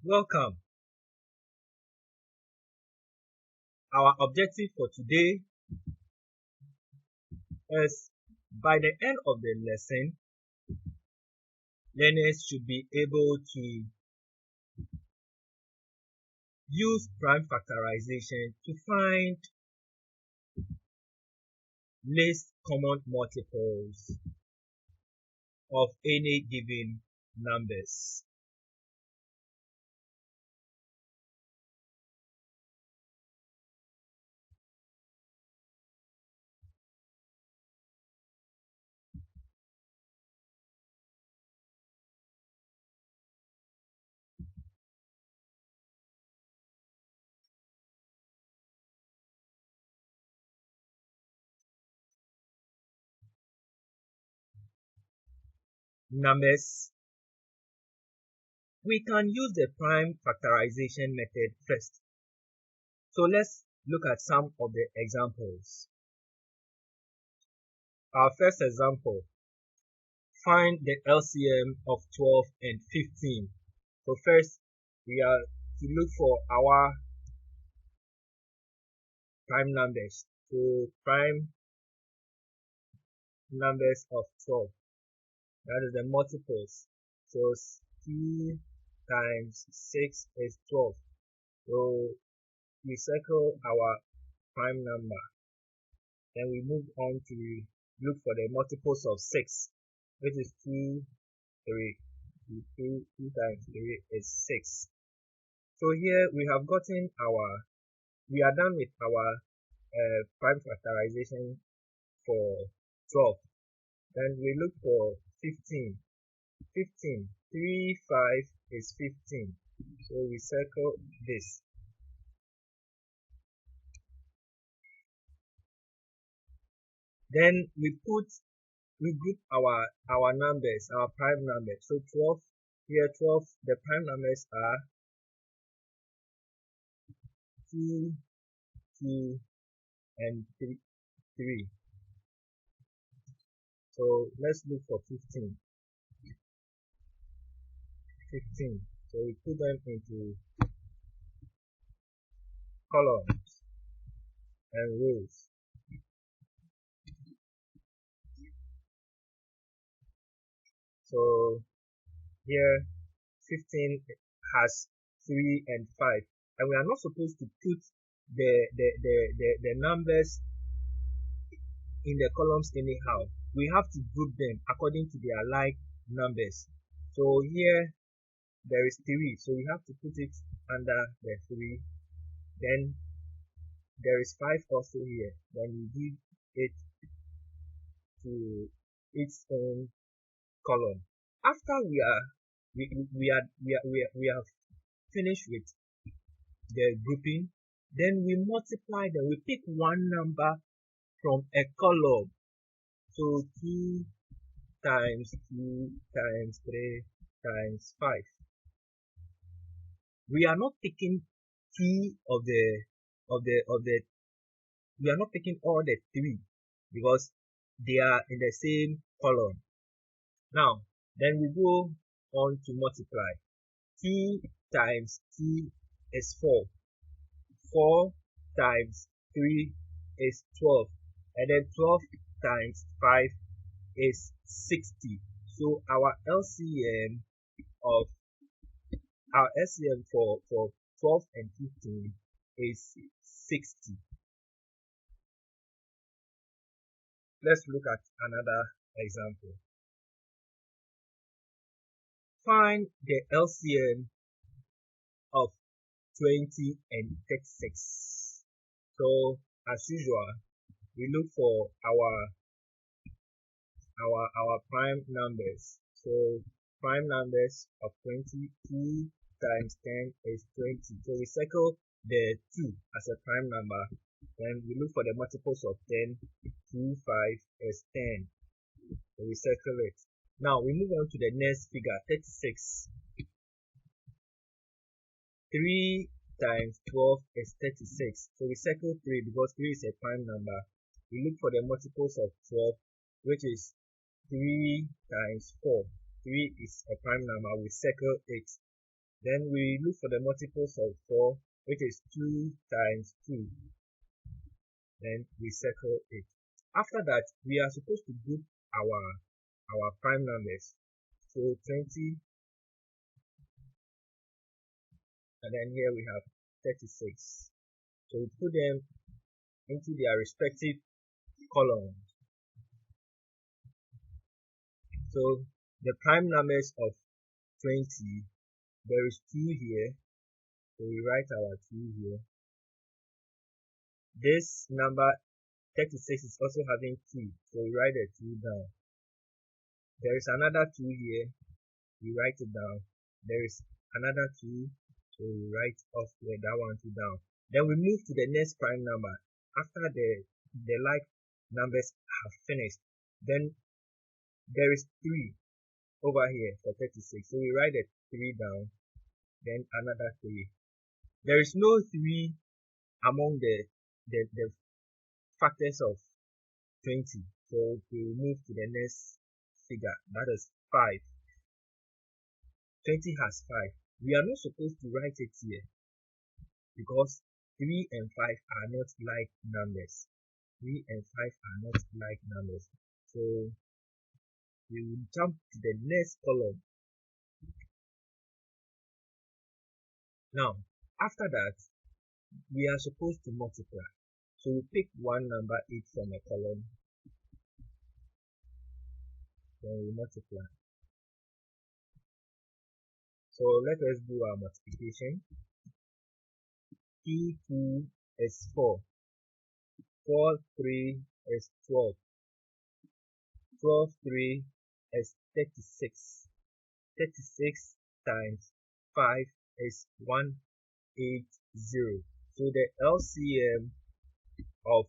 Welcome. Our objective for today is by the end of the lesson, learners should be able to use prime factorization to find least common multiples of any given numbers. Numbers. We can use the prime factorization method first. So let's look at some of the examples. Our first example, find the LCM of 12 and 15. So first, we are to look for our prime numbers. So prime numbers of 12. That is the multiples. So 2 times 6 is 12. So we circle our prime number. Then we move on to look for the multiples of 6, which is 2, 3. 2 times 3 is 6. So here we have gotten we are done with our prime factorization for 12. Then we look for 15. 15. 3, 5 is 15. So we circle this. Then we group our numbers, our prime numbers. So 12, here 12, the prime numbers are 2, 2, and 3. So let's look for 15. 15. So we put them into columns and rows. So here 15 has 3 and 5, and we are not supposed to put the numbers in the columns anyhow. We have to group them according to their like numbers. So here there is 3, so we have to put it under the 3. Then there is 5 also here. Then we give it to its own column. After we have finished with the grouping, then we multiply them. We pick one number from a column. So 2 times 2 times 3 times 5. We are not picking we are not picking all the 3 because they are in the same column. Now, then we go on to multiply. 2 times 2 is 4. 4 times 3 is 12. And then 12 times 5 is 60. So our LCM for 12 and 15 is 60. Let's look at another example. Find the LCM of 20 and 36. So as usual, we look for our prime numbers. So prime numbers of 20, 2 times 10 is 20. So we circle the 2 as a prime number. Then we look for the multiples of 10. 2, 5 is 10. So we circle it. Now we move on to the next figure, 36. 3 times 12 is 36. So we circle 3 because 3 is a prime number. We look for the multiples of 12, which is 3 times 4. 3 is a prime number. We circle it. Then we look for the multiples of 4, which is 2 times 2. Then we circle it. After that, we are supposed to group our prime numbers. So 20, and then here we have 36. So we put them into their respective columns. So the prime numbers of 20, there is 2 here, so we write our 2 here. This number 36 is also having 2, so we write the 2 down. There is another 2 here, we write it down. There is another 2, so we write off that one 2 down. Then we move to the next prime number. After the like numbers have finished, then there is 3 over here for 36, so we write the 3 down, then another 3. There is no 3 among the factors of 20, so we move to the next figure, that is 5. 20 has 5. We are not supposed to write it here because 3 and 5 are not like numbers. 3 and 5 are not like numbers. So we will jump to the next column. Now, after that, we are supposed to multiply. So we pick one number each from a column, then we multiply. So let us do our multiplication. 2, 2 is 4. 4, 3 is 12. 12, 3 is 36. 36 times 5 is 180. So the LCM of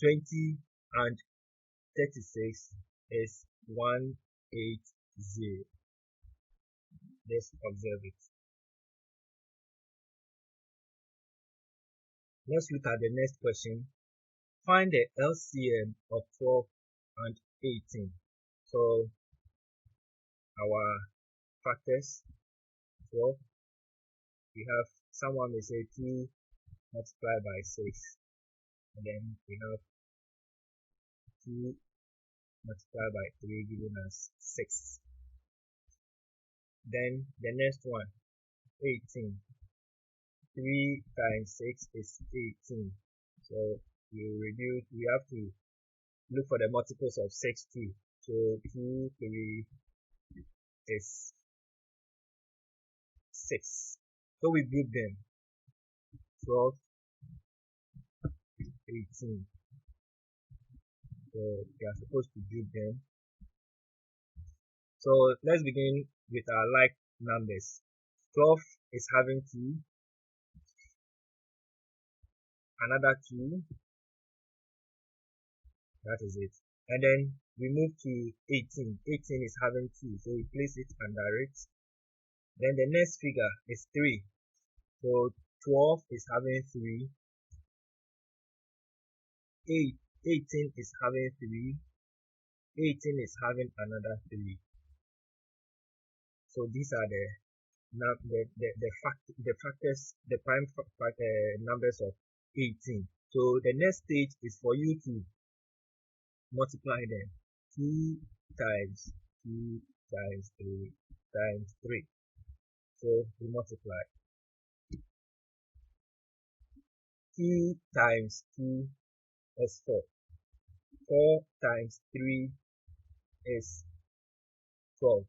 20 and 36 is 180. Let's observe it. Let's look at the next question. Find the LCM of 12 and 18. So our factors, 12, we have, someone may say 2 multiplied by 6, and then we have 2 multiplied by 3 giving us 6. Then the next one, 18. 3 times 6 is 18. So we have to look for the multiples of 6 too. So 2, 3 is 6. So we group them. 12, 18. So we are supposed to group them. So let's begin with our like numbers. 12 is having 2, another 2, that is it. And then we move to 18. 18 is having 2, so we place it under it. Then the next figure is 3. So 12 is having 3. 18 is having 3. 18 is having another 3. So these are the factors, the prime numbers of 18. So the next stage is for you to multiply them. 2 times 2 times 3 times 3. So we multiply. 2 times 2 is 4. 4 times 3 is 12.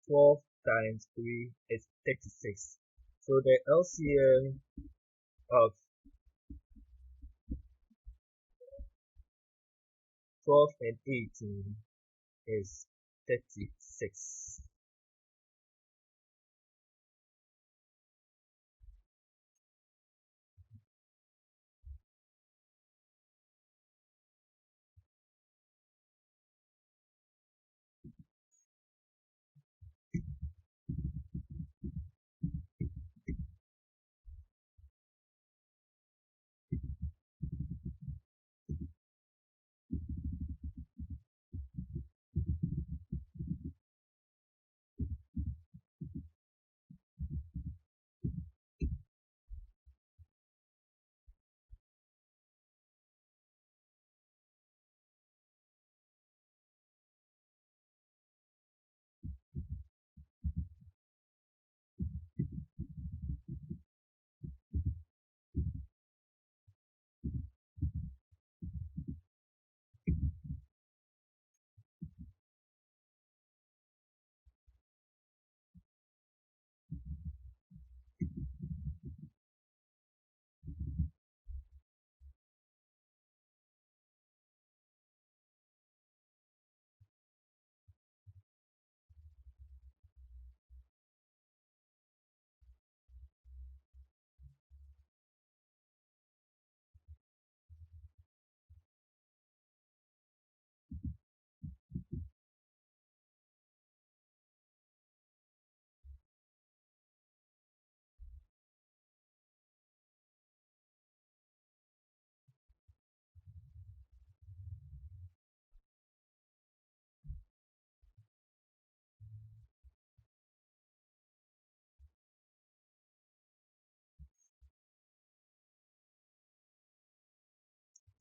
12 times 3 is 36. So the LCM of 12 and 18 is 36.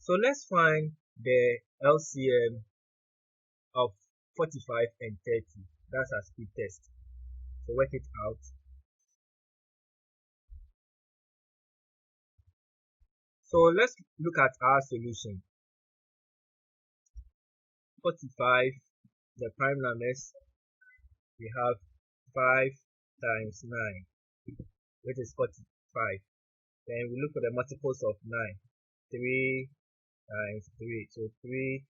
So let's find the LCM of 45 and 30. That's our speed test. So work it out. So let's look at our solution. 45, the prime numbers, we have 5 times 9, which is 45. Then we look for the multiples of 9. 3 times 3. So 3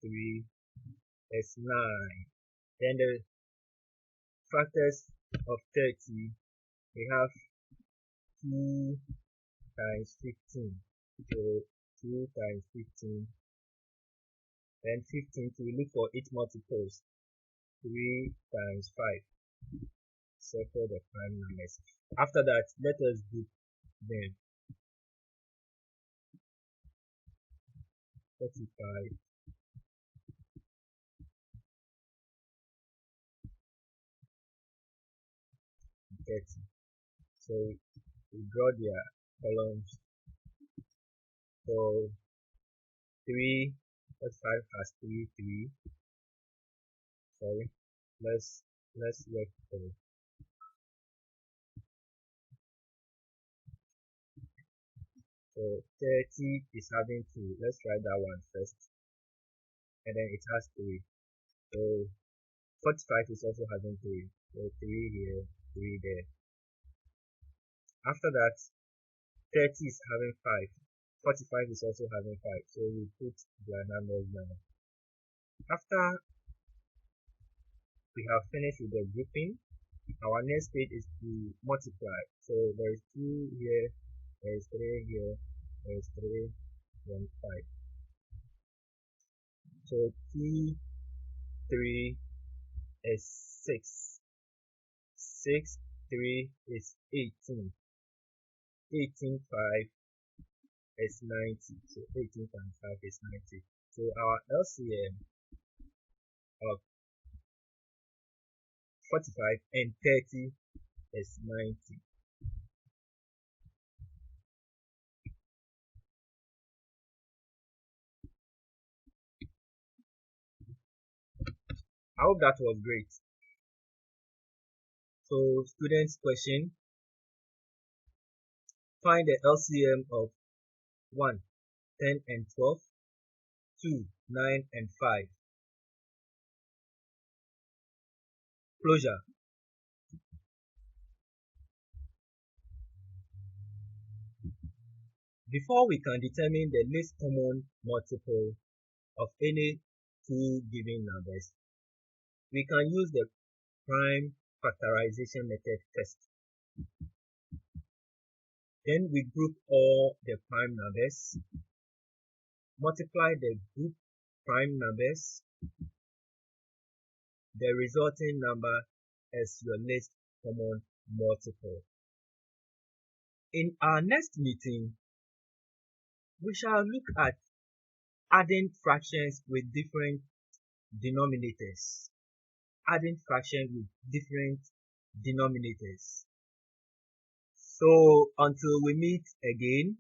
is 9. Then the factors of 30, we have 2 times 15. So 2 times 15. Then 15, so we look for its multiples. 3 times 5. Circle the prime numbers. After that, let us group them. 45, 30. So we draw their columns. So 3, 45 has 3. Sorry. Let's work for. So 30 is having 2. Let's write that one first. And then it has 3. So 45 is also having 3. So 3 here, 3 there. After that, 30 is having 5. 45 is also having 5. So we put their numbers down. After we have finished with the grouping, our next stage is to multiply. So there is 2 here, there is 3 here, there is 3, then 5. So 2, 3 is 6. 6, 3 is 18. 18, 5 is 90. So 18 times 5 is 90. So our LCM of 45 and 30 is 90. I hope that was great. So students, question: find the LCM of 1, 10 and 12, 2, 9 and 5. Closure. Before we can determine the least common multiple of any two given numbers, we can use the prime factorization method first. Then we group all the prime numbers, multiply the group prime numbers. The resulting number is your least common multiple. In our next meeting, we shall look at adding fractions with different denominators. Adding fractions with different denominators. So until we meet again,